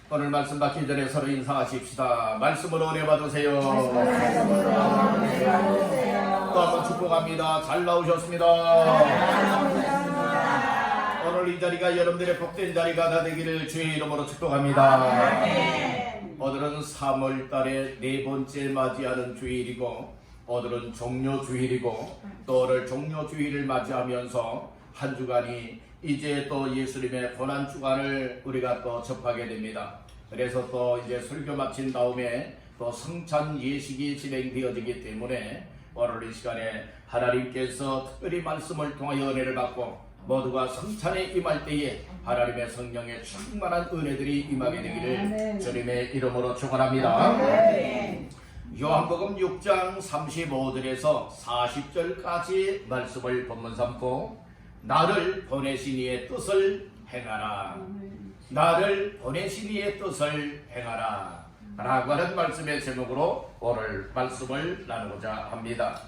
오늘 말씀 받기 전에 서로 인사하십시다. 말씀으로 은혜 받으세요. 또 한번 축복합니다. 잘 나오셨습니다. 오늘 이 자리가 여러분들의 복된 자리가 다 되기를 주의 이름으로 축복합니다. 오늘은 3월 달의 네 번째 맞이하는 주일이고, 오늘은 종료 주일이고, 또 오늘 종료 주일을 맞이하면서 한 주간이 이제 또 예수님의 고난 주간을 우리가 또 접하게 됩니다. 그래서 또 이제 설교 마친 다음에 또 성찬 예식이 진행되어지기 때문에 오늘 이 시간에 하나님께서 특별히 말씀을 통하여 은혜를 받고 모두가 성찬에 임할 때에 하나님의 성령의 충만한 은혜들이 임하게 되기를 주님의 이름으로 축원합니다. 요한복음 6장 35절에서 40절까지 말씀을 본문 삼고 나를 보내신 이의 뜻을 행하라, 나를 보내신 이의 뜻을 행하라 라고 하는 말씀의 제목으로 오늘 말씀을 나누고자 합니다.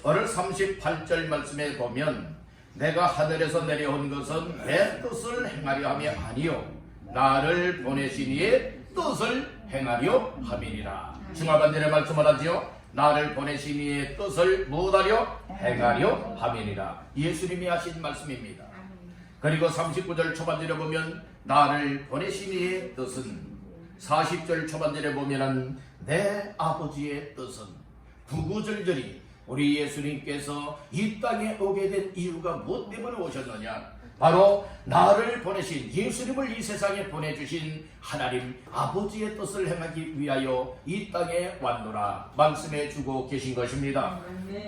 오늘 38절 말씀에 보면 내가 하늘에서 내려온 것은 내 뜻을 행하려 함이 아니요 나를 보내신 이의 뜻을 행하려 함이니라. 중화반절의 말씀을 하지요. 나를 보내신 이의 뜻을 무엇하려? 행하려 함이니라. 예수님이 하신 말씀입니다. 그리고 39절 초반절에 보면 나를 보내신 이의 뜻은, 40절 초반절에 보면 내 아버지의 뜻은, 구구절절이 우리 예수님께서 이 땅에 오게 된 이유가 무엇 때문에 오셨느냐? 바로 나를 보내신, 예수님을 이 세상에 보내주신 하나님 아버지의 뜻을 행하기 위하여 이 땅에 왔노라 말씀해 주고 계신 것입니다.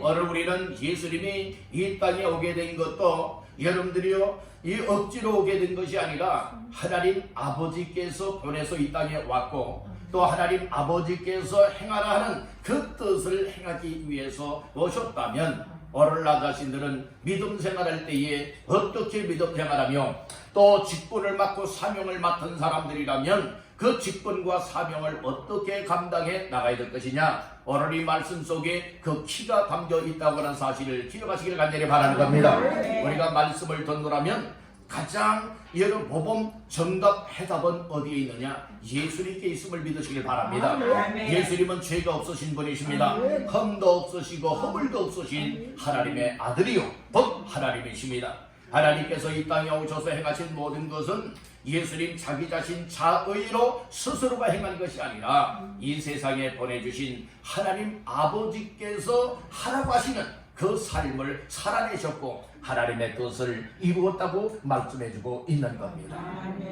오늘 우리는 예수님이 이 땅에 오게 된 것도 여러분들이요 이 억지로 오게 된 것이 아니라 하나님 아버지께서 보내서 이 땅에 왔고, 또 하나님 아버지께서 행하라 하는 그 뜻을 행하기 위해서 오셨다면 오늘 나 자신들은 믿음 생활할 때에 어떻게 믿음 생활하며 또 직분을 맡고 사명을 맡은 사람들이라면 그 직분과 사명을 어떻게 감당해 나가야 될 것이냐, 오늘 이 말씀 속에 그 키가 담겨 있다고 하는 사실을 기억하시길 간절히 바라는 겁니다. 우리가 말씀을 듣노라면 가장 여러분 모범 정답 해답은 어디에 있느냐? 예수님께 있음을 믿으시길 바랍니다. 예수님은 죄가 없으신 분이십니다. 흠도 없으시고 허물도 없으신 하나님의 아들이요 곧 하나님이십니다. 하나님께서 이 땅에 오셔서 행하신 모든 것은 예수님 자기 자신 자의로 스스로가 행한 것이 아니라 이 세상에 보내주신 하나님 아버지께서 하라고 하시는 그 삶을 살아내셨고 하나님의 뜻을 이루었다고 말씀해주고 있는 겁니다.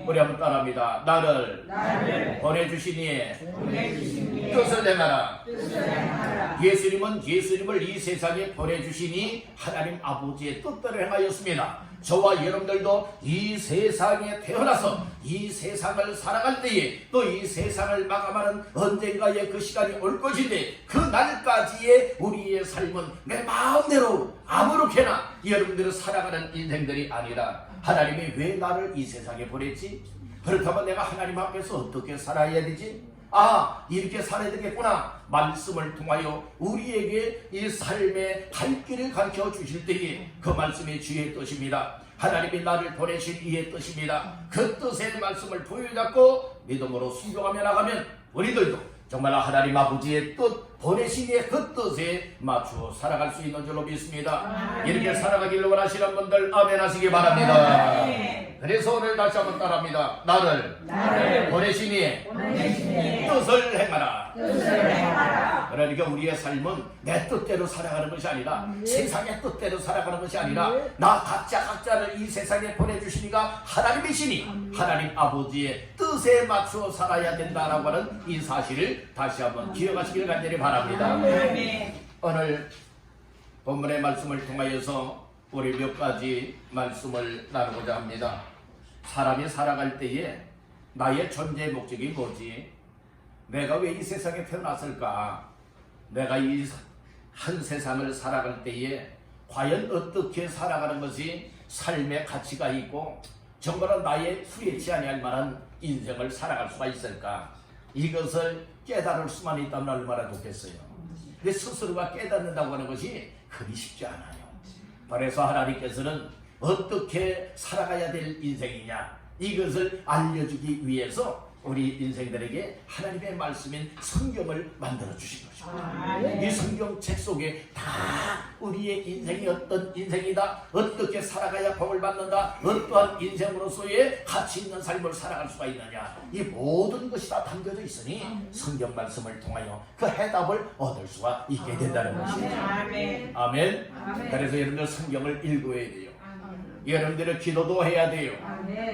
우리 한번 따라합니다. 나를 보내주신 이의 뜻을 행하라. 예수님은 예수님을 이 세상에 보내주시니 하나님 아버지의 뜻대로 행하였습니다. 저와 여러분들도 이 세상에 태어나서 이 세상을 살아갈 때에 또 이 세상을 마감하는 언젠가의 그 시간이 올 것인데, 그 날까지의 우리의 삶은 내 마음대로 아무렇게나 여러분들은 살아가는 인생들이 아니라 하나님이 왜 나를 이 세상에 보냈지? 그렇다면 내가 하나님 앞에서 어떻게 살아야 되지? 이렇게 살아야 되겠구나. 말씀을 통하여 우리에게 이 삶의 갈 길을 가르쳐 주실 때에 그 말씀이 주의 뜻입니다. 하나님이 나를 보내신 이의 뜻입니다. 그 뜻의 말씀을 부여잡고 믿음으로 순종하며 나가면 우리들도 정말 하나님 아버지의 뜻, 보내신 이의 그 뜻에 맞추어 살아갈 수 있는 줄로 믿습니다. 이렇게 살아가기를 원하시는 분들 아멘 하시기 바랍니다. 그래서 오늘 다시 한번 따라합니다. 나를 보내신 이의 뜻을 행하라. 그러니까 우리의 삶은 내 뜻대로 살아가는 것이 아니라 세상의 뜻대로 살아가는 것이 아니라 나 각자를 이 세상에 보내주시니까 하나님이시니 하나님 아버지의 뜻에 맞추어 살아야 된다라고 하는 이 사실을 다시 한번 기억하시길 간절히 바랍니다. 오늘 본문의 말씀을 통하여서 우리 몇 가지 말씀을 나누고자 합니다. 사람이 살아갈 때에 나의 존재의 목적이 뭐지? 내가 왜 이 세상에 태어났을까? 내가 이 한 세상을 살아갈 때에 과연 어떻게 살아가는 것이 삶의 가치가 있고 정말로 나의 후회치 아니할 만한 인생을 살아갈 수가 있을까? 이것을 깨달을 수만 있다면 얼마나 좋겠어요. 근데 스스로가 깨닫는다고 하는 것이 그리 쉽지 않아요. 그래서 하나님께서는 어떻게 살아가야 될 인생이냐, 이것을 알려주기 위해서 우리 인생들에게 하나님의 말씀인 성경을 만들어 주신 것입니다. 이 성경책 속에 다 우리의 인생이 어떤 인생이다, 어떻게 살아가야 복을 받는다, 어떠한 인생으로서의 가치 있는 삶을 살아갈 수가 있느냐, 이 모든 것이 다 담겨져 있으니 성경 말씀을 통하여 그 해답을 얻을 수가 있게 된다는 것입니다. 아멘. 그래서 여러분들 성경을 읽어야 돼요. 여러분들의 기도도 해야 돼요.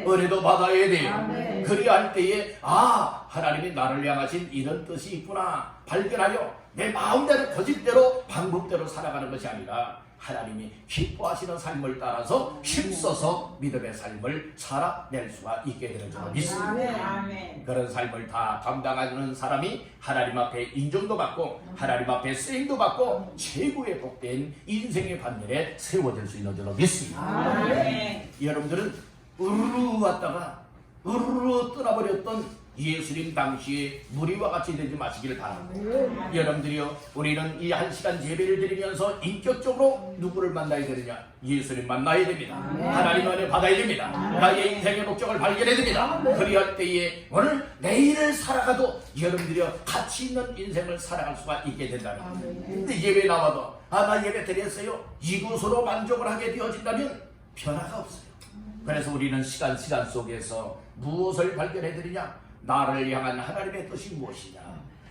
은혜도 받아야 돼요. 그리할 때에 하나님이 나를 향하신 이런 뜻이 있구나 발견하여 내 마음대로 고집대로 방법대로 살아가는 것이 아니라 하나님이 기뻐하시는 삶을 따라서 힘써서 믿음의 삶을 살아낼 수가 있게 되는 줄 믿습니다. 그런 삶을 다 감당하는 사람이 하나님 앞에 인정도 받고 하나님 앞에 쓰임도 받고 최고의 복된 인생의 반열에 세워질 수 있는 줄 믿습니다. 여러분들은 우르르 왔다가 우르르 떠나버렸던 예수님 당시에 무리와 같이 되지 마시기를 바랍니다. 여러분들이요, 우리는 이 1시간 예배를 드리면서 인격적으로 누구를 만나야 되느냐? 예수님 만나야 됩니다. 하나님 은혜 받아야 됩니다. 나의 인생의 목적을 발견해야 됩니다. 그리할 때에 오늘 내일을 살아가도 여러분들이요, 가치 있는 인생을 살아갈 수가 있게 된다는 거예요. 근데 예배 나와도 나 예배 드렸어요, 이것으로 만족을 하게 되어진다면 변화가 없어요. 그래서 우리는 시간 속에서 무엇을 발견해 드리냐? 나를 향한 하나님의 뜻이 무엇이냐,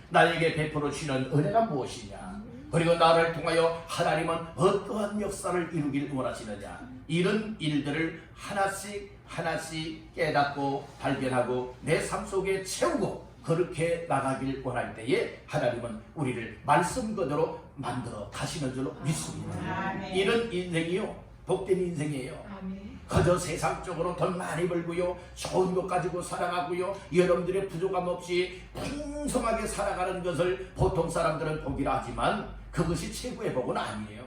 나에게 베풀어 주시는 은혜가 무엇이냐, 그리고 나를 통하여 하나님은 어떠한 역사를 이루길 원하시느냐, 이런 일들을 하나씩 깨닫고 발견하고 내 삶 속에 채우고 그렇게 나가길 원할 때에 하나님은 우리를 말씀 그대로 만들어 가시는 줄로 믿습니다. 이런 인생이요, 복된 인생이에요. 그저 세상적으로 돈 많이 벌고요, 좋은 것 가지고 살아가고요, 여러분들의 부족함 없이 풍성하게 살아가는 것을 보통 사람들은 복이라 하지만 그것이 최고의 복은 아니에요.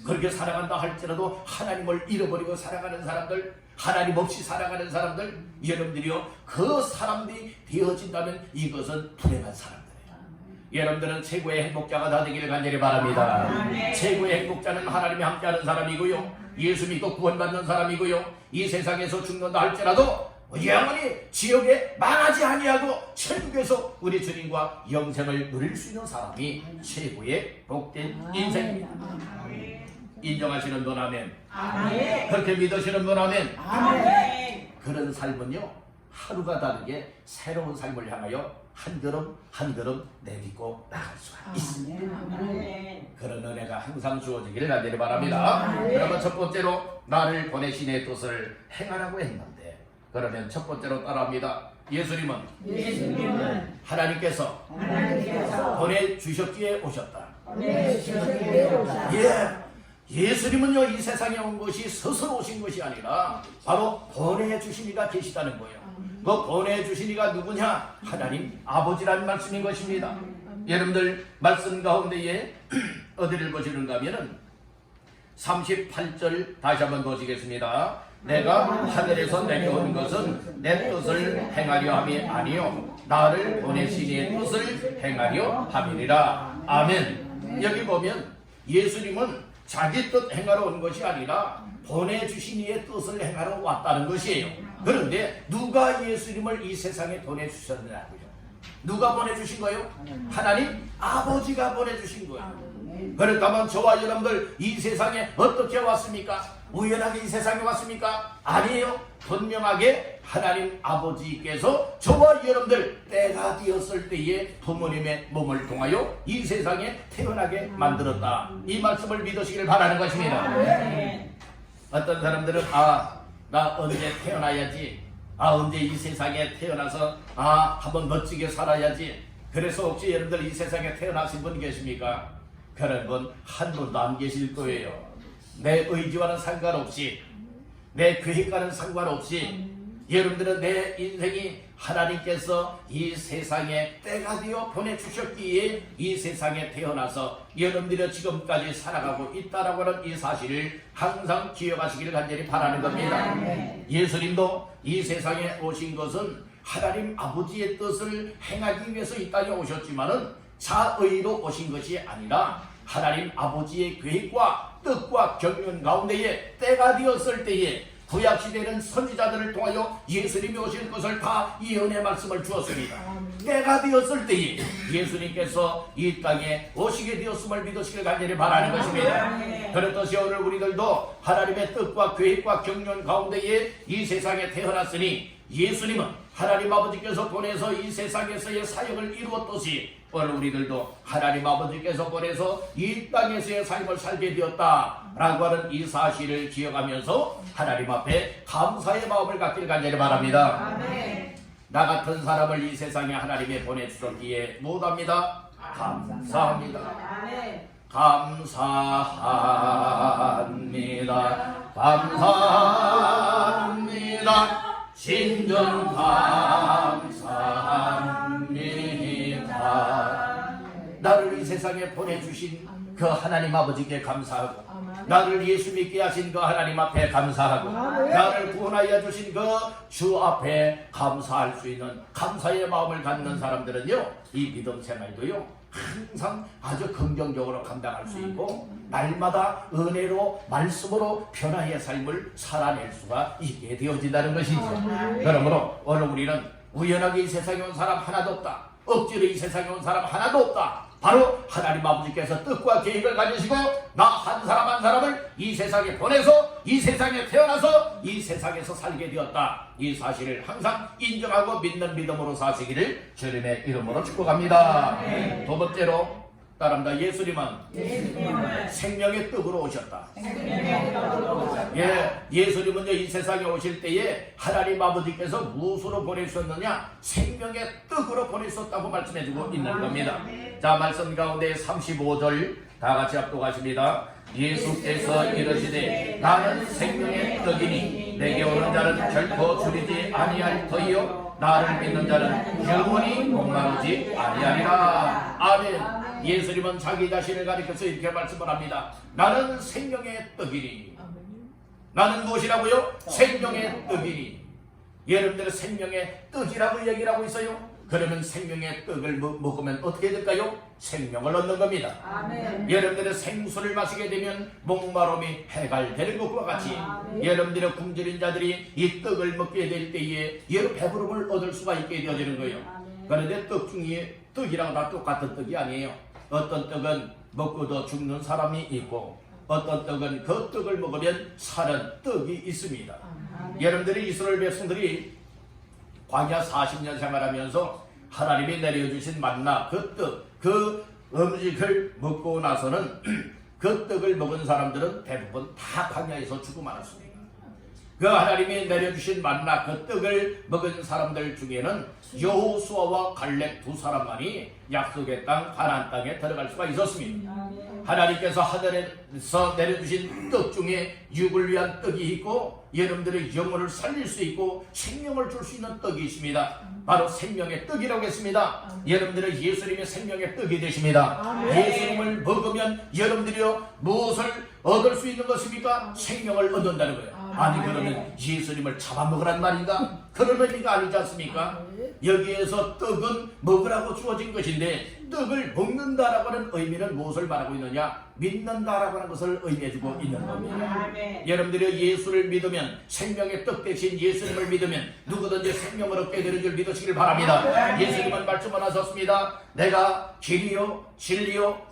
그렇게 살아간다 할지라도 하나님을 잃어버리고 살아가는 사람들, 하나님 없이 살아가는 사람들, 여러분들이요, 그 사람들이 되어진다면 이것은 불행한 사람들이에요. 여러분들은 최고의 행복자가 다 되기를 간절히 바랍니다. 최고의 행복자는 하나님이 함께하는 사람이고요, 예수 믿고 구원받는 사람이고요, 이 세상에서 죽는다 할지라도 영원히 지옥에 망하지 아니하고 천국에서 우리 주님과 영생을 누릴 수 있는 사람이 최고의 복된 인생입니다. 인정하시는 분 아멘. 그렇게 믿으시는 분 아멘. 그런 삶은요, 하루가 다르게 새로운 삶을 향하여 한 걸음 한 걸음 내딛고 나갈 수가 있습니다. 그런 은혜가 항상 주어지기를 간절히 바랍니다. 그러면 첫 번째로 나를 보내신 의 뜻을 행하라고 했는데, 그러면 첫 번째로 따라합니다. 예수님은 하나님께서 보내주셨기에 오셨다. 예수님은요, 이 세상에 온 것이 스스로 오신 것이 아니라 바로 보내주신 이가 계시다는 거예요. 그 보내주신 이가 누구냐? 하나님 아버지라는 말씀인 것입니다. 여러분들 말씀 가운데에 어디를 보시는가 하면은 38절 다시 한번 보시겠습니다. 내가 하늘에서 내려온 것은 내 뜻을 행하려 함이 아니요 나를 보내신 이의 뜻을 행하려 함이니라. 아멘. 여기 보면 예수님은 자기 뜻 행하러 온 것이 아니라 보내주신 이의 뜻을 행하러 왔다는 것이에요. 그런데 누가 예수님을 이 세상에 보내주셨느냐고요? 누가 보내주신 거예요? 하나님 아버지가 보내주신 거예요. 그렇다면 저와 여러분들 이 세상에 어떻게 왔습니까? 우연하게 이 세상에 왔습니까? 아니에요. 분명하게 하나님 아버지께서 저와 여러분들 때가 되었을 때에 부모님의 몸을 통하여 이 세상에 태어나게 만들었다. 이 말씀을 믿으시길 바라는 것입니다. 어떤 사람들은 나 언제 태어나야지, 언제 이 세상에 태어나서 한번 멋지게 살아야지. 그래서 혹시 여러분들 이 세상에 태어나신 분 계십니까? 그런 분 한 분도 안 계실 거예요. 내 의지와는 상관없이, 내 계획과는 상관없이 여러분들은 내 인생이 하나님께서 이 세상에 때가 되어 보내주셨기에 이 세상에 태어나서 여러분들이 지금까지 살아가고 있다라고 하는 이 사실을 항상 기억하시기를 간절히 바라는 겁니다. 예수님도 이 세상에 오신 것은 하나님 아버지의 뜻을 행하기 위해서 이 땅에 오셨지만은 자의로 오신 것이 아니라 하나님 아버지의 계획과 뜻과 경륜 가운데에 때가 되었을 때에 구약시대는 선지자들을 통하여 예수님이 오실 것을 다 예언의 말씀을 주었습니다. 때가 되었을 때에 예수님께서 이 땅에 오시게 되었음을 믿으시길 간절히 바라는 것입니다. 그렇듯이 오늘 우리들도 하나님의 뜻과 계획과 경륜 가운데에 이 세상에 태어났으니 예수님은 하나님 아버지께서 보내서 이 세상에서의 사역을 이루었듯이 오늘 우리들도 하나님 아버지께서 보내서 이 땅에서의 삶을 살게 되었다라고 하는 이 사실을 기억하면서 하나님 앞에 감사의 마음을 갖길 간절히 바랍니다. 아멘. 나 같은 사람을 이 세상에 하나님이 보내주셨기에 무엇합니다? 감사합니다. 아멘. 감사합니다. 감사합니다. 진정 감사합니다. 나를 이 세상에 보내주신 그 하나님 아버지께 감사하고 나를 예수 믿게 하신 그 하나님 앞에 감사하고 나를 구원하여 주신 그 주 앞에 감사할 수 있는 감사의 마음을 갖는 사람들은요, 이 믿음 생활도요 항상 아주 긍정적으로 감당할 수 있고 날마다 은혜로 말씀으로 변화의 삶을 살아낼 수가 있게 되어진다는 것이죠. 그러므로 오늘 우리는 우연하게 이 세상에 온 사람 하나도 없다, 억지로 이 세상에 온 사람 하나도 없다. 바로 하나님 아버지께서 뜻과 계획을 가지시고 나 한 사람 한 사람을 이 세상에 보내서 이 세상에 태어나서 이 세상에서 살게 되었다. 이 사실을 항상 인정하고 믿는 믿음으로 사시기를 주님의 이름으로 축복합니다. 두 번째로 따릅니다. 예수님은 생명의 떡으로 오셨다. 예수님은 이 세상에 오실 때에 하나님 아버지께서 무엇으로 보내셨느냐? 생명의 떡으로 보내셨다고 말씀해주고 있는 겁니다. 자, 말씀 가운데 35절 다 같이 합독하십니다. 예수께서 이르시되 나는 생명의 떡이니 내게 오는 자는 결코 줄이지 아니할 터이요 나를 믿는 자는 영원히 목마르지 아니하리라. 아멘. 예수님은 자기 자신을 가리켜서 이렇게 말씀을 합니다. 나는 생명의 떡이니. 나는 무엇이라고요? 생명의 떡이니. 여러분들은 생명의 떡이라고 얘기를 하고 있어요. 그러면 생명의 떡을 먹으면 어떻게 될까요? 생명을 얻는 겁니다. 아멘. 여러분들은 생수를 마시게 되면 목마름이 해갈되는 것과 같이 여러분들의 굶주린 자들이 이 떡을 먹게 될 때에 여러 배부름을 얻을 수가 있게 되어지는 거예요. 그런데 떡 중에 떡이랑 다 똑같은 떡이 아니에요. 어떤 떡은 먹고도 죽는 사람이 있고 어떤 떡은 그 떡을 먹으면 사는 떡이 있습니다. 여러분들이 이스라엘 백성들이 광야 40년 생활하면서 하나님이 내려주신 만나 그 떡, 그 음식을 먹고 나서는 그 떡을 먹은 사람들은 대부분 다 광야에서 죽고 말았습니다. 그 하나님이 내려주신 만나 그 떡을 먹은 사람들 중에는 여호수아와 갈렙 두 사람만이 약속의 땅 가나안 땅에 들어갈 수가 있었습니다. 하나님께서 하늘에서 내려주신 떡 중에 육을 위한 떡이 있고 여러분들의 영혼을 살릴 수 있고 생명을 줄 수 있는 떡이 있습니다. 바로 생명의 떡이라고 했습니다. 여러분들은 예수님의 생명의 떡이 되십니다. 예수님을 먹으면 여러분들이요 무엇을 얻을 수 있는 것입니까? 생명을 얻는다는 거예요. 아니 그러면 예수님을 잡아먹으란 말인가? 그런 의미가 아니지 않습니까? 여기에서 떡은 먹으라고 주어진 것인데 떡을 먹는다라고 하는 의미는 무엇을 말하고 있느냐? 믿는다라고 하는 것을 의미해주고 있는 겁니다. 여러분들이 예수를 믿으면 생명의 떡 대신 예수님을 믿으면 누구든지 생명을 얻게 되는 줄 믿으시길 바랍니다. 예수님은 말씀을 하셨습니다. 내가 길이요 진리요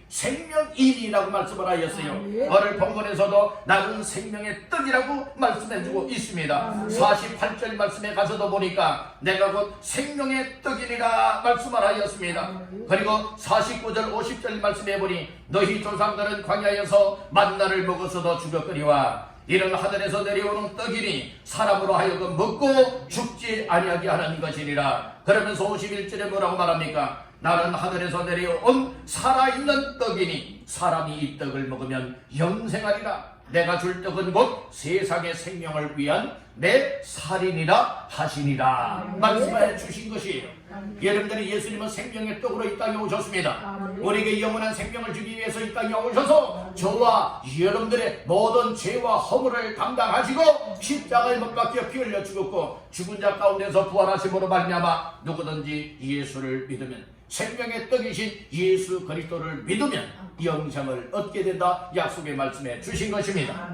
생명이라고 말씀을 하였어요. 오늘 본문에서도 나는 생명의 떡이라고 말씀해주고 있습니다. 48절 말씀에 가서도 보니까 내가 곧 생명의 떡이니라 말씀을 하였습니다. 그리고 49절 50절 말씀해 보니 너희 조상들은 광야에서 만나를 먹어서도 죽었거니와 이는 하늘에서 내려오는 떡이니 사람으로 하여금 먹고 죽지 아니하게 하는 것이니라. 그러면서 51절에 뭐라고 말합니까? 나는 하늘에서 내려온 살아있는 떡이니 사람이 이 떡을 먹으면 영생하리라. 내가 줄 떡은 곧 세상의 생명을 위한 내 살이니라 하시니라. 말씀해 주신 것이에요. 여러분들이 예수님은 생명의 떡으로 이 땅에 오셨습니다. 우리에게 영원한 생명을 주기 위해서 이 땅에 오셔서 저와 여러분들의 모든 죄와 허물을 담당하시고 십자가에 못 박혀 피 흘려 죽었고 죽은 자 가운데서 부활하심으로 말미암아 누구든지 예수를 믿으면 생명의 떡이신 예수 그리스도를 믿으면 영생을 얻게 된다 약속의 말씀에 주신 것입니다.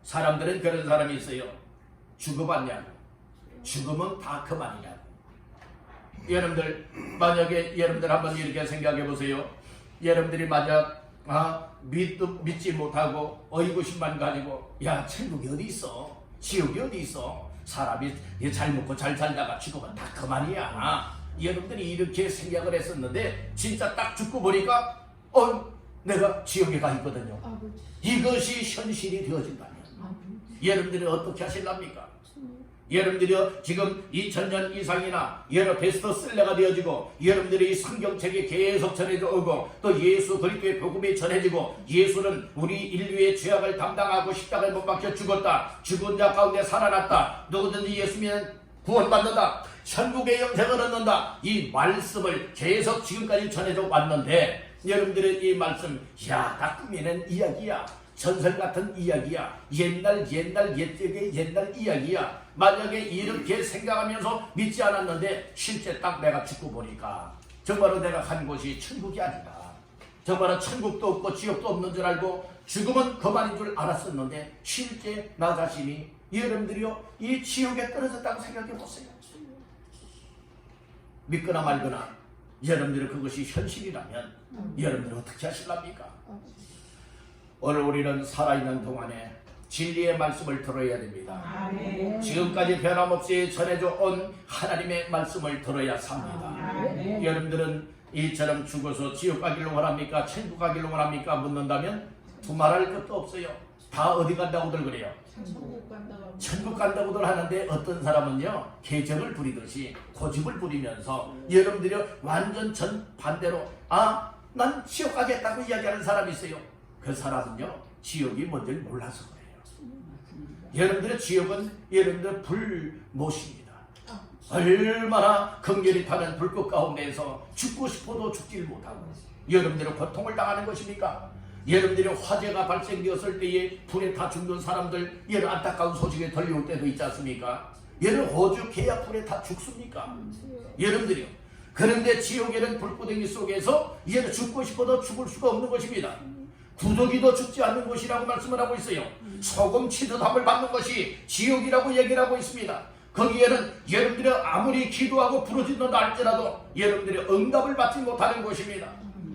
사람들은 그런 사람이 있어요. 죽어봤냐고. 죽으면 다 그만이냐고. 여러분들 만약에 여러분들 한번 이렇게 생각해 보세요. 여러분들이 만약 믿지 못하고 의구심만 가지고 야 천국이 어디 있어? 지옥이 어디 있어? 사람이 잘 먹고 잘 살다가 죽으면 다 그만이야. 여러분들이 이렇게 생각을 했었는데 진짜 딱 죽고 보니까 내가 지옥에 가 있거든요. 이것이 현실이 되어진다면 여러분들은 어떻게 하실랍니까? 여러분들이 지금 2000년 이상이나 여러 베스트셀러가 되어지고 여러분들이 이 성경책이 계속 전해져 오고 또 예수 그리스도의 복음이 전해지고 예수는 우리 인류의 죄악을 담당하고 십자가에 못 박혀 죽었다. 죽은 자 가운데 살아났다. 누구든지 예수 믿으면 구원받는다. 천국의 영생을 얻는다. 이 말씀을 계속 지금까지 전해져 왔는데 여러분들의 이 말씀 다 꾸미는 이야기야. 전설 같은 이야기야. 옛날 옛적의 옛날 이야기야. 만약에 이렇게 생각하면서 믿지 않았는데 실제 딱 내가 죽고 보니까 정말로 내가 간 곳이 천국이 아니다. 정말로 천국도 없고 지옥도 없는 줄 알고 죽음은 그만인 줄 알았었는데 실제 나 자신이 여러분들이요 이 지옥에 떨어졌다고 생각해 보세요. 믿거나 말거나 여러분들이 그것이 현실이라면 여러분들은 어떻게 하실랍니까? 오늘 우리는 살아있는 동안에 진리의 말씀을 들어야 됩니다. 지금까지 변함없이 전해져 온 하나님의 말씀을 들어야 삽니다. 여러분들은 이처럼 죽어서 지옥 가기를 원합니까? 천국 가기를 원합니까? 묻는다면 두말할 것도 없어요. 다 어디 간다고들 그래요? 천국 간다고들 하는데 어떤 사람은요 개정을 부리듯이 고집을 부리면서 여러분들이 완전 전반대로 난 지옥 가겠다고 이야기하는 사람이 있어요. 그 사람은요 지옥이 뭔지를 몰라서 그래요. 여러분들의 지옥은 여러분들의 불못입니다. 얼마나 긍휼히 타는 불꽃 가운데에서 죽고 싶어도 죽지를 못하고 여러분들의 고통을 당하는 것입니까? 여러분들의 화재가 발생되었을 때에 불에 타 죽는 사람들 여러 안타까운 소식에 들려올 때도 있지 않습니까? 여러 오죽해야 불에 타 죽습니까? 여러분들이요. 그런데 지옥에는 불구덩이 속에서 얘는 죽고 싶어도 죽을 수가 없는 것입니다. 구더기도 죽지 않는 것이라고 말씀을 하고 있어요. 소금 치듯 함을 받는 것이 지옥이라고 얘기를 하고 있습니다. 거기에는 여러분들이 아무리 기도하고 부르짖는다 할지라도 여러분들이 응답을 받지 못하는 것입니다.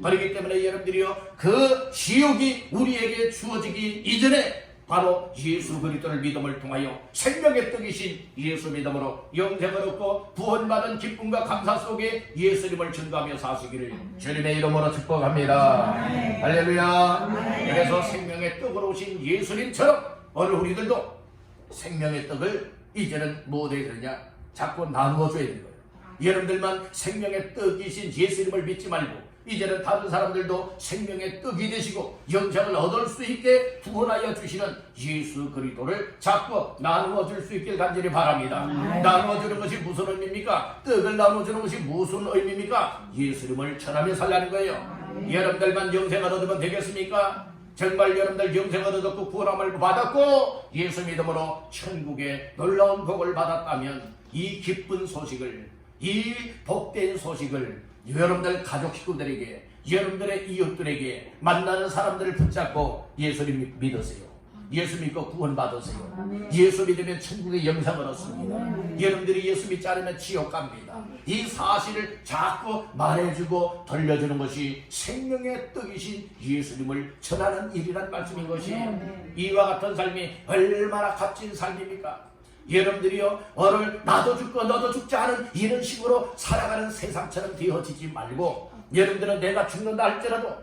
그렇기 때문에 여러분들이요 그 지옥이 우리에게 주어지기 이전에 바로 예수 그리스도를 믿음을 통하여 생명의 떡이신 예수 믿음으로 영생을 얻고 구원받은 기쁨과 감사 속에 예수님을 증거하며 사시기를 주님의 이름으로 축복합니다. 할렐루야. 그래서 생명의 떡으로 오신 예수님처럼 오늘 우리들도 생명의 떡을 이제는 뭐 해야 되느냐 자꾸 나누어줘야 되는 거예요. 여러분들만 생명의 떡이신 예수님을 믿지 말고 이제는 다른 사람들도 생명의 떡이 되시고 영생을 얻을 수 있게 구원하여 주시는 예수 그리스도를 자꾸 나누어 줄 수 있길 간절히 바랍니다. 나누어 주는 것이 무슨 의미입니까? 떡을 나누어 주는 것이 무슨 의미입니까? 예수님을 전하며 살라는 거예요. 여러분들만 영생을 얻으면 되겠습니까? 정말 여러분들 영생을 얻었고 구원함을 받았고 예수 믿음으로 천국의 놀라운 복을 받았다면 이 기쁜 소식을 이 복된 소식을 여러분들 가족 식구들에게 여러분들의 이웃들에게 만나는 사람들을 붙잡고 예수님 믿으세요. 예수 믿고 구원 받으세요. 예수 믿으면 천국의 영생을 얻습니다. 여러분들이 예수 믿지 않으면 지옥 갑니다. 이 사실을 자꾸 말해주고 들려주는 것이 생명의 떡이신 예수님을 전하는 일이란 말씀인 것이에요. 이와 같은 삶이 얼마나 값진 삶입니까? 여러분들이요 오늘 나도 죽고 너도 죽지 않은 이런 식으로 살아가는 세상처럼 되어지지 말고 여러분들은 내가 죽는다 할지라도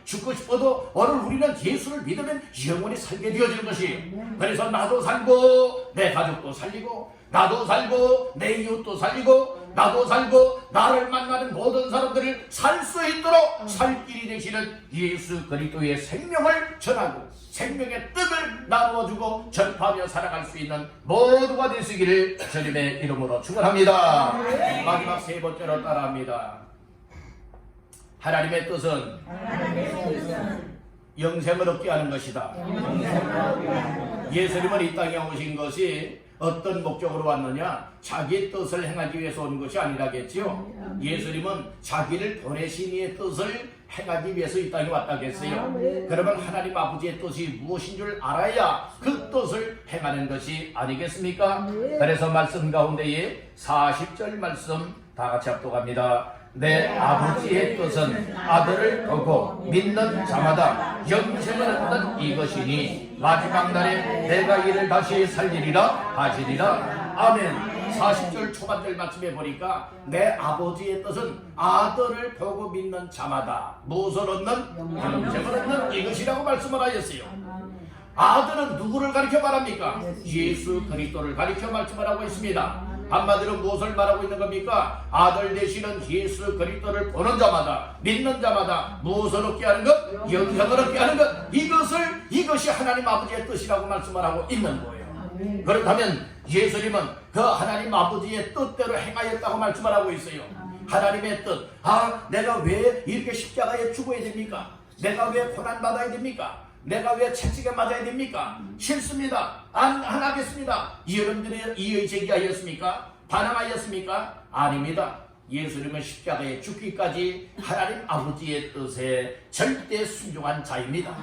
죽고 싶어도 오늘 우리는 예수를 믿으면 영원히 살게 되어지는 것이 그래서 나도 살고 내 가족도 살리고 나도 살고 내 이웃도 살리고 나도 살고 나를 만나는 모든 사람들을 살 수 있도록 살 길이 되시는 예수 그리스도의 생명을 전하고 생명의 떡을 나누어주고 전파하며 살아갈 수 있는 모두가 되시기를 주님의 이름으로 축원합니다. 마지막 세 번째로 따라합니다. 하나님의 뜻은 영생을 얻게 하는 것이다. 예수님은 이 땅에 오신 것이 어떤 목적으로 왔느냐? 자기의 뜻을 행하기 위해서 온 것이 아니라겠지요. 예수님은 자기를 보내신 이의 뜻을 행하기 위해서 이 땅에 왔다겠어요. 그러면 하나님 아버지의 뜻이 무엇인 줄 알아야 그 뜻을 행하는 것이 아니겠습니까? 그래서 말씀 가운데에 40절 말씀 다 같이 합독합니다. 내 아버지의 뜻은 아들을 보고 믿는 자마다 영생을 얻는 이것이니 마지막 날에 내가 이를 다시 살리리라 하시리라. 아멘. 40절 초반절 말씀에 보니까 내 아버지의 뜻은 아들을 보고 믿는 자마다 무엇을 얻는? 영생을 얻는 이것이라고 말씀을 하였어요. 아들은 누구를 가리켜 말합니까? 예수 그리스도를 가리켜 말씀을 하고 있습니다. 한마디로 무엇을 말하고 있는 겁니까? 아들 되시는 예수 그리스도를 보는 자마다 믿는 자마다 무엇을 얻게 하는 것? 영생을 얻게 하는 것. 이것이 하나님 아버지의 뜻이라고 말씀을 하고 있는 거예요. 그렇다면 예수님은 그 하나님 아버지의 뜻대로 행하였다고 말씀을 하고 있어요. 하나님의 뜻. 내가 왜 이렇게 십자가에 죽어야 됩니까? 내가 왜 고난받아야 됩니까? 내가 왜 채찍에 맞아야 됩니까? 싫습니다. 안 하겠습니다. 여러분들이 이의 제기하였습니까? 반항하였습니까? 아닙니다. 예수님은 십자가에 죽기까지 하나님 아버지의 뜻에 절대 순종한 자입니다.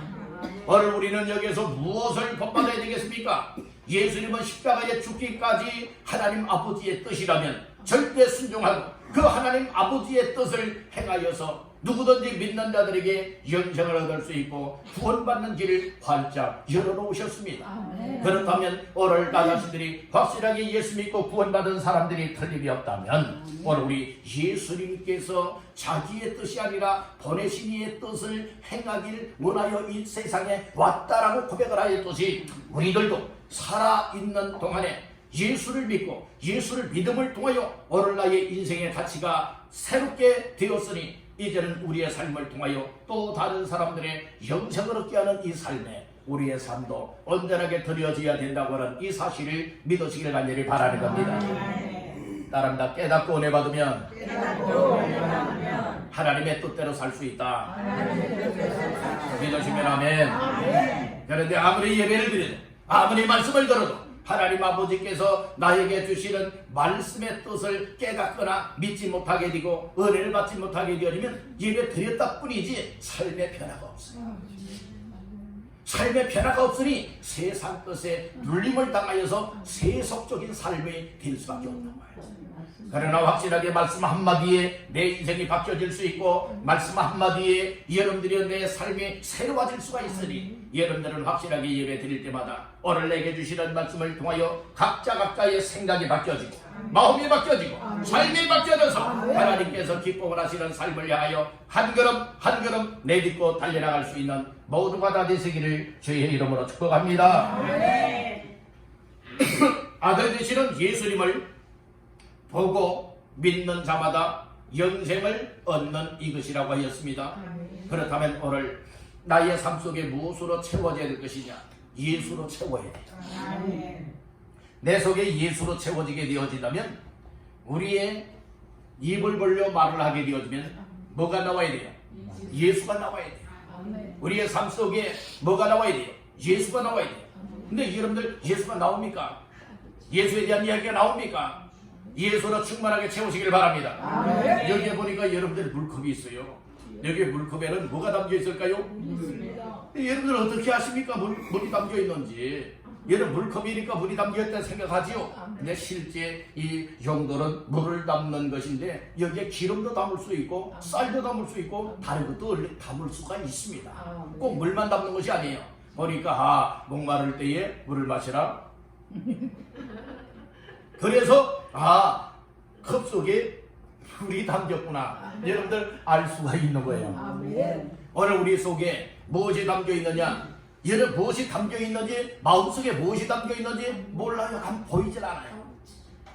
오늘 우리는 여기에서 무엇을 본받아야 되겠습니까? 예수님은 십자가에 죽기까지 하나님 아버지의 뜻이라면 절대 순종하고 그 하나님 아버지의 뜻을 행하여서 누구든지 믿는 자들에게 영생을 얻을 수 있고 구원받는 길을 활짝 열어놓으셨습니다. 그렇다면 오늘 나 자신들이 확실하게 예수 믿고 구원받은 사람들이 틀림이 없다면 오늘 우리 예수님께서 자기의 뜻이 아니라 보내신 이의 뜻을 행하길 원하여 이 세상에 왔다라고 고백을 하였듯이 우리들도 살아있는 동안에 예수를 믿고 예수를 믿음을 통하여 오늘 나의 인생의 가치가 새롭게 되었으니 이제는 우리의 삶을 통하여 또 다른 사람들의 영생을 얻게 하는 이 삶에 우리의 삶도 온전하게 드려져야 된다고 하는 이 사실을 믿으시길 간절히 바라는 겁니다. 따라합니다. 깨닫고 은혜 받으면 하나님의 뜻대로 살 수 있다. 믿으시면 아멘. 그런데 아무리 예배를 드려도 아무리 말씀을 들어도 하나님 아버지께서 나에게 주시는 말씀의 뜻을 깨닫거나 믿지 못하게 되고 은혜를 받지 못하게 되어지면 예배 드렸다 뿐이지 삶의 변화가 없어요. 삶의 변화가 없으니 세상 뜻에 눌림을 당하여서 세속적인 삶이 될 수밖에 없는 거예요. 그러나 확실하게 말씀 한마디에 내 인생이 바뀌어질 수 있고 말씀 한마디에 여러분들의 내 삶이 새로워질 수가 있으니 여러분들은 확실하게 예배 드릴 때마다 오늘 내게 주시는 말씀을 통하여 각자의 생각이 바뀌어지고 마음이 바뀌어지고 삶이 바뀌어져서 하나님께서 기뻐 하시는 삶을 향하여 한 걸음 한 걸음 내딛고 달려나갈 수 있는 모두가 다 되시기를 주의 이름으로 축복합니다. 아들 되시는 예수님을 보고 믿는 자마다 영생을 얻는 이것이라고 하였습니다. 그렇다면 오늘 나의 삶 속에 무엇으로 채워져야 될 것이냐? 예수로 채워야 돼요. 내 속에 예수로 채워지게 되어진다면 우리의 입을 벌려 말을 하게 되어지면 뭐가 나와야 돼요? 예수가 나와야 돼요. 우리의 삶 속에 뭐가 나와야 돼요? 예수가 나와야 돼요. 근데 여러분들 예수가 나옵니까? 예수에 대한 이야기가 나옵니까? 예수로 충만하게 채우시길 바랍니다. 여기에 보니까 여러분들 물컵이 있어요. 여기에 물컵에는 뭐가 담겨 있을까요? 여러분들 어떻게 아십니까? 물이 담겨 있는지. 얘는 물컵이니까 물이 담겨 있다 생각하지요. 근데 실제 이 용도는 물을 담는 것인데 여기에 기름도 담을 수 있고 쌀도 담을 수 있고 다른 것도 담을 수가 있습니다. 꼭 물만 담는 것이 아니에요. 보니까 목마를 때에 물을 마시라. 그래서 컵 속에 물이 담겼구나. 여러분들 알 수가 있는 거예요. 오늘 우리 속에 무엇이 담겨 있느냐? 여러분 무엇이 담겨 있는지, 마음속에 무엇이 담겨 있는지 몰라요. 보이질 않아요.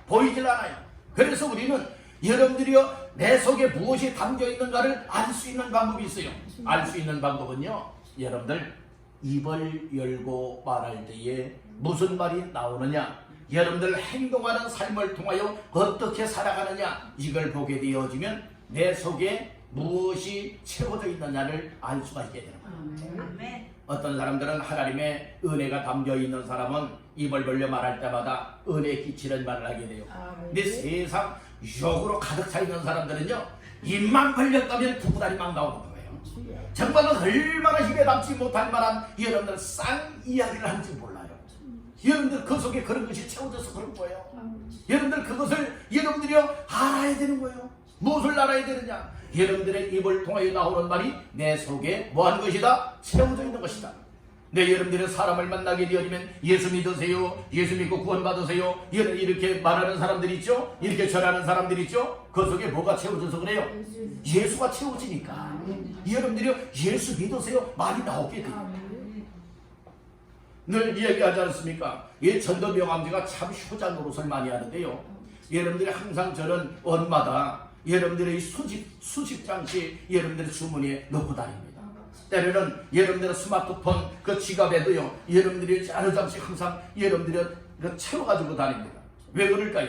보이질 않아요. 그래서 우리는 여러분들이요 내 속에 무엇이 담겨 있는가를 알 수 있는 방법이 있어요. 알 수 있는 방법은요, 여러분들 입을 열고 말할 때에 무슨 말이 나오느냐, 여러분들 행동하는 삶을 통하여 어떻게 살아가느냐, 이걸 보게 되어지면 내 속에 무엇이 채워져 있느냐를 알 수가 있게 되는 거예요. 어떤 사람들은 하나님의 은혜가 담겨 있는 사람은 입을 벌려 말할 때마다 은혜 끼치는 말을 하게 돼요. 근데 세상 유혹으로 가득 차 있는 사람들은요, 입만 벌렸다면 두부다리 막 나오는 거예요. 정말로 얼마나 힘에 담지 못할 만한 여러분들 쌍 이야기를 하는지 몰라요. 여러분들 그 속에 그런 것이 채워져서 그런 거예요. 여러분들 그것을 여러분들이 알아야 되는 거예요. 무엇을 알아야 되느냐? 여러분들의 입을 통하여 나오는 말이 내 속에 뭐하는 것이다? 채워져 있는 것이다. 네, 여러분들은 사람을 만나게 되어지면 예수 믿으세요, 예수 믿고 구원 받으세요, 이렇게 말하는 사람들이 있죠, 이렇게 전하는 사람들이 있죠. 그 속에 뭐가 채워져서 그래요? 예수가 채워지니까. 여러분들이 예수 믿으세요 말이 나오게 돼요. 늘 이야기하지 않습니까? 이 전도 명함제가 참 효자 노릇을 많이 하는데요, 여러분들이 항상 저는 원마다 여러분들의 수십 장씩 여러분들의 주머니에 넣고 다닙니다. 때로는 여러분들의 스마트폰 그 지갑에도요, 여러분들이 여러 장씩 항상 여러분들이 채워가지고 다닙니다. 왜 그럴까요?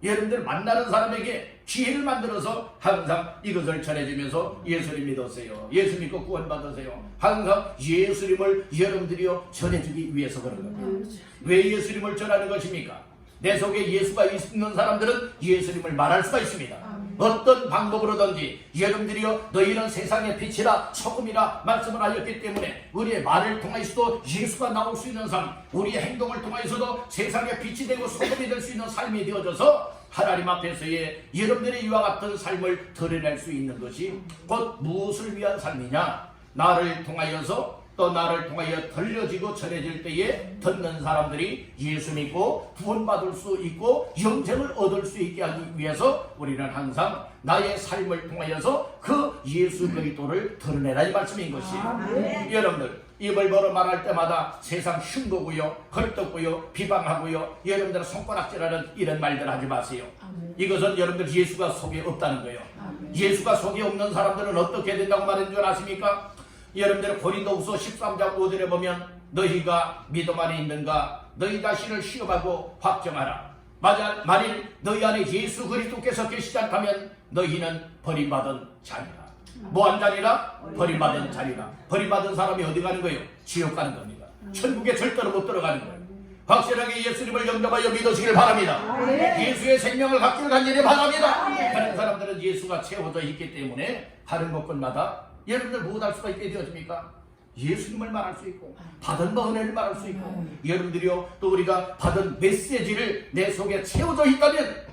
여러분들 만나는 사람에게 기회를 만들어서 항상 이것을 전해주면서 예수님 믿으세요, 예수 믿고 구원 받으세요, 항상 예수님을 여러분들이요 전해주기 위해서 그런 겁니다. 왜 예수님을 전하는 것입니까? 내 속에 예수가 있는 사람들은 예수님을 말할 수가 있습니다. 어떤 방법으로든지 여러분들이요, 너희는 세상의 빛이라 소금이라 말씀을 하셨기 때문에 우리의 말을 통해서도 예수가 나올 수 있는 삶, 우리의 행동을 통해서도 세상의 빛이 되고 소금이 될 수 있는 삶이 되어져서 하나님 앞에서의 여러분들의 이와 같은 삶을 드러낼 수 있는 것이 곧 무엇을 위한 삶이냐? 나를 통하여서 또 나를 통하여 들려지고 전해질 때에 듣는 사람들이 예수 믿고 구원받을 수 있고 영생을 얻을 수 있게 하기 위해서 우리는 항상 나의 삶을 통하여서 그 예수 그리스도를 드러내라 이 말씀인 것이에요. 여러분들 입을 벌어 말할 때마다 세상 흉보고요, 헐떡고요, 비방하고요, 여러분들 손가락질하는 이런 말들 하지 마세요. 이것은 여러분들 예수가 속에 없다는 거예요. 예수가 속에 없는 사람들은 어떻게 된다고 말하는 줄 아십니까? 여러분들 고린도후서 13장 5절에 보면 너희가 믿음 안에 있는가 너희 자신을 시험하고 확정하라. 만일 너희 안에 예수 그리스도께서 계시지 않다면 너희는 버림받은 자니라. 뭐한 자니라? 버림받은 자니라. 버림받은 사람이 어디 가는 거예요? 지옥 가는 겁니다. 천국에 절대로 못 들어가는 거예요. 확실하게 예수님을 영접하여 믿으시길 바랍니다. 예수의 생명을 갖기를 간절히 바랍니다. 다른 사람들은 예수가 채워져 있기 때문에 다른 곳곳마다 여러분들 무엇할 수가 있게 되었습니까? 예수님을 말할 수 있고 받은 은혜를 말할 수 있고 여러분들이요, 또 우리가 받은 메시지를 내 속에 채워져 있다면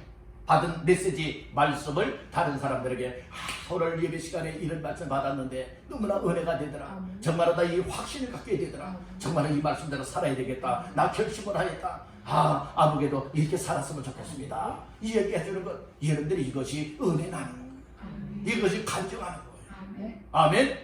받은 메시지 말씀을 다른 사람들에게 오늘 예배 시간에 이런 말씀 받았는데 너무나 은혜가 되더라, 정말로 나 이 확신을 갖게 되더라, 정말로 이 말씀대로 살아야 되겠다, 나 결심을 하겠다, 아무개도 이렇게 살았으면 좋겠습니다, 이 얘기해주는 것, 여러분들이 이것이 은혜 나는 거예요. 이것이 간증하는 거예요. 아멘.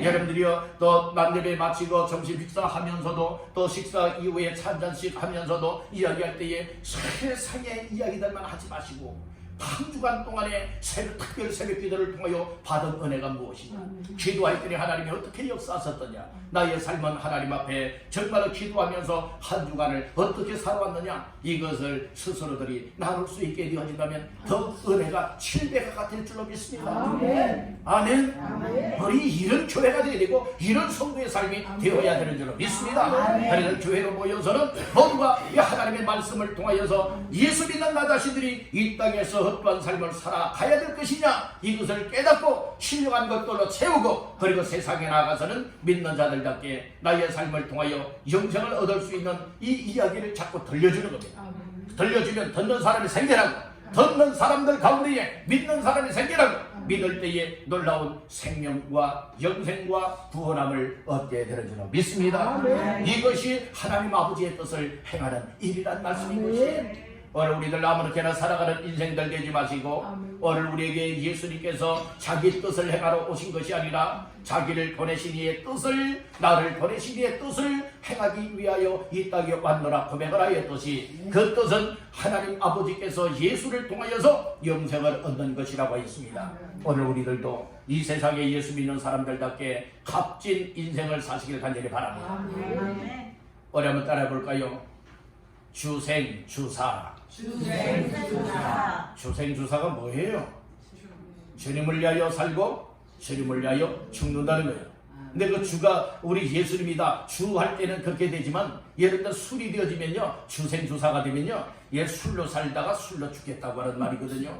여러분들이요, 또 만예배 마치고 점심 식사하면서도 또 식사 이후에 찬잔씩 하면서도 이야기할 때에 세상의 이야기들만 하지 마시고 한 주간 동안에 특별 새벽 기도를 통하여 받은 은혜가 무엇이냐, 기도했더니 하나님이 어떻게 역사하셨더냐, 나의 삶은 하나님 앞에 정말로 기도하면서 한 주간을 어떻게 살아왔느냐, 이것을 스스로들이 나눌 수 있게 되어진다면 더 은혜가 7배가 될 줄로 믿습니다. 아멘. 우리 이런 교회가 되어야 되고 이런 성도의 삶이 되어야 되는 줄로 믿습니다. 그래서 교회로 모여서는 모두가 이 하나님의 말씀을 통하여서 예수 믿는 나 자신들이 이 땅에서 어떠한 삶을 살아가야 될 것이냐, 이것을 깨닫고 신령한 것들로 채우고 그리고 세상에 나가서는 믿는 자들답게 나의 삶을 통하여 영생을 얻을 수 있는 이 이야기를 자꾸 들려주는 겁니다. 들려주면 듣는 사람이 생겨나고 듣는 사람들 가운데에 믿는 사람이 생겨나고 믿을 때에 놀라운 생명과 영생과 구원함을 얻게 되는 줄로 믿습니다. 이것이 하나님 아버지의 뜻을 행하는 일이란 말씀인 것이에요. 오늘 우리들 아무렇게나 살아가는 인생들 되지 마시고 오늘 우리에게 예수님께서 자기 뜻을 행하러 오신 것이 아니라 자기를 보내신 이의 뜻을, 나를 보내신 이의 뜻을 행하기 위하여 이 땅에 왔노라 고백을 하였듯이 그 뜻은 하나님 아버지께서 예수를 통하여서 영생을 얻는 것이라고 했습니다. 오늘 우리들도 이 세상에 예수 믿는 사람들답게 값진 인생을 사시길 간절히 바랍니다. 우리 한번 따라해 볼까요? 주생주사. 주생주사가 뭐예요? 주님을 위하여 살고 주님을 위하여 죽는다는 거예요. 근데 그 주가 우리 예수님이다 주 할 때는 그렇게 되지만 여러분들 술이 되어지면요 주생주사가 되면요 얘 술로 살다가 술로 죽겠다고 하는 말이거든요.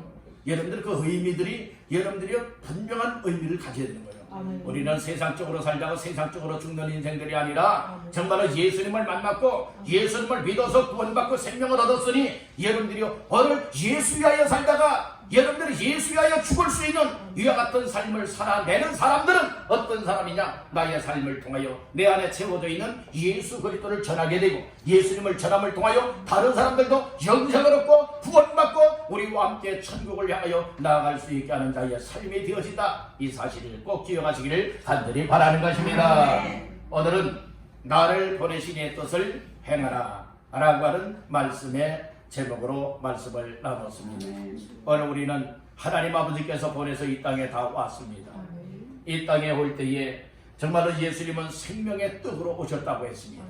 여러분들 그 의미들이 여러분들이 분명한 의미를 가져야 되는 거예요. 우리는 세상적으로 살다가 세상적으로 죽는 인생들이 아니라 정말로 예수님을 만났고 예수님을 믿어서 구원받고 생명을 얻었으니 여러분들이 오늘 예수 위하여 살다가 여러분들이 예수 위하여 죽을 수 있는 이와 같은 삶을 살아내는 사람들은 어떤 사람이냐? 나의 삶을 통하여 내 안에 채워져 있는 예수 그리스도를 전하게 되고 예수님을 전함을 통하여 다른 사람들도 영생을 얻고 구원받고 우리와 함께 천국을 향하여 나아갈 수 있게 하는 자의 삶이 되어진다. 이 사실을 꼭 기억하시기를 간절히 바라는 것입니다. 오늘은 나를 보내신 이의 뜻을 행하라 라고 하는 말씀의 제목으로 말씀을 나눴습니다. 오늘 우리는 하나님 아버지께서 보내서 이 땅에 다 왔습니다. 이 땅에 올 때에 정말로 예수님은 생명의 떡으로 오셨다고 했습니다.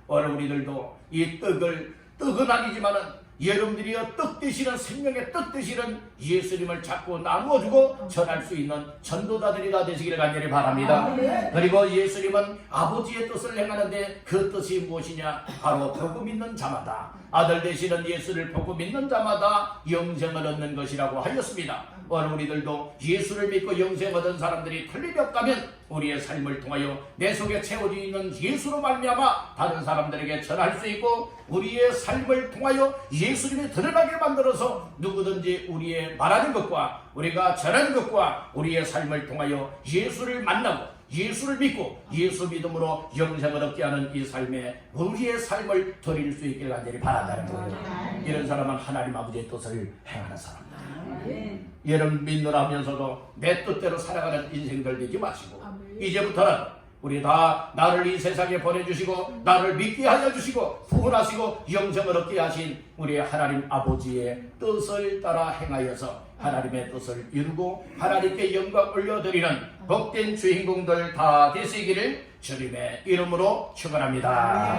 오늘 우리들도 이 떡은 아니지만은 여러분들이여 떡 되시는 생명의 떡 되시는 예수님을 자꾸 나누어주고 전할 수 있는 전도자들이 다 되시기를 간절히 바랍니다. 그리고 예수님은 아버지의 뜻을 행하는데 그 뜻이 무엇이냐? 바로 보고 믿는 자마다 아들 되시는 예수를 보고 믿는 자마다 영생을 얻는 것이라고 하였습니다. 오늘 우리들도 예수를 믿고 영생 얻은 사람들이 틀림이 없다면 우리의 삶을 통하여 내 속에 채워져 있는 예수로 말미암아 다른 사람들에게 전할 수 있고 우리의 삶을 통하여 예수님이 드러나게 만들어서 누구든지 우리의 말하는 것과 우리가 전하는 것과 우리의 삶을 통하여 예수를 만나고 예수를 믿고 예수 믿음으로 영생을 얻게 하는 이 삶에 우리의 삶을 드릴 수 있기를 간절히 바란다는 거예요. 이런 사람은 하나님 아버지의 뜻을 행하는 사람입니다. 여러분 믿노라 하면서도 내 뜻대로 살아가는 인생들 되지 마시고 이제부터는 우리 다 나를 이 세상에 보내주시고 나를 믿게 하여 주시고 구원하시고 영생을 얻게 하신 우리 하나님 아버지의 뜻을 따라 행하여서 하나님의 뜻을 이루고 하나님께 영광 올려드리는 복된 주인공들 다 되시기를 주님의 이름으로 축원합니다.